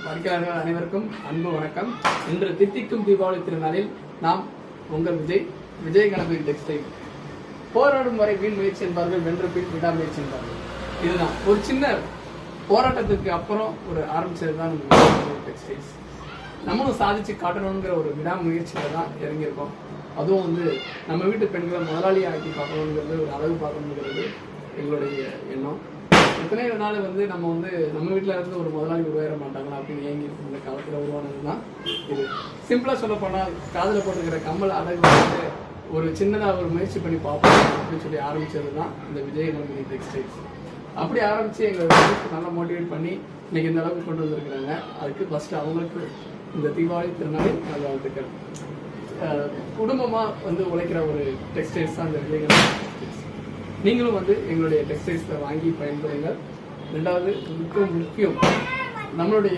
வாடிக்கையாளர்கள் அனைவருக்கும் அன்பு வணக்கம். இன்று தித்திக்கும் தீபாவளி திருநாளில் நாம் உங்கள் விஜய் கணபதி டெக்ஸ்டைல். போராடும் வரை வீண் முயற்சி என்பார்கள், வென்ற பின் விடாமுயற்சி என்பார்கள். இதுதான் ஒரு சின்ன போராட்டத்துக்கு அப்புறம் ஒரு ஆரம்பிச்சதுதான் நம்ம டெக்ஸ்டைல்ஸ். நம்மளும் சாதிச்சு காட்டணுங்கிற ஒரு விடாமுயற்சியில தான் இறங்கியிருக்கோம். அதுவும் நம்ம வீட்டு பெண்களை முதலாளி ஆக்கி பார்க்கணுங்கிறது, ஒரு அளவு பார்க்கணுங்கிறது எங்களுடைய எண்ணம். எத்தனையோ நாள் நம்ம நம்ம வீட்டில் இருந்து ஒரு முதலாளி உருவாயிட மாட்டாங்களா அப்படின்னு ஏங்கி இந்த காலத்தில் உருவானது தான் இது. சிம்பிளாக சொல்ல போனால் காதில் போட்டுக்கிற கம்மல் அழகு ஒரு சின்னதாக ஒரு முயற்சி பண்ணி பார்ப்போம் அப்படின்னு சொல்லி ஆரம்பிச்சது தான் இந்த விஜய் கணபதி டெக்ஸ்டைல்ஸ். அப்படி ஆரம்பித்து எங்களை நல்லா மோட்டிவேட் பண்ணி இன்னைக்கு இந்த அளவுக்கு கொண்டு வந்திருக்கிறாங்க. அதுக்கு ஃபஸ்ட்டு அவங்களுக்கு இந்த தீபாவளி திருநாளில் நல்ல வாழ்த்துக்கள். குடும்பமாக உழைக்கிற ஒரு டெக்ஸ்டைல்ஸ் தான் இந்த விஜய் கணபதி டெக்ஸ்டைல்ஸ். நீங்களும் எங்களுடைய டெக்ஸ்டைல்ஸை வாங்கி பயன்படுங்கள். ரெண்டாவது முக்கியம் நம்மளுடைய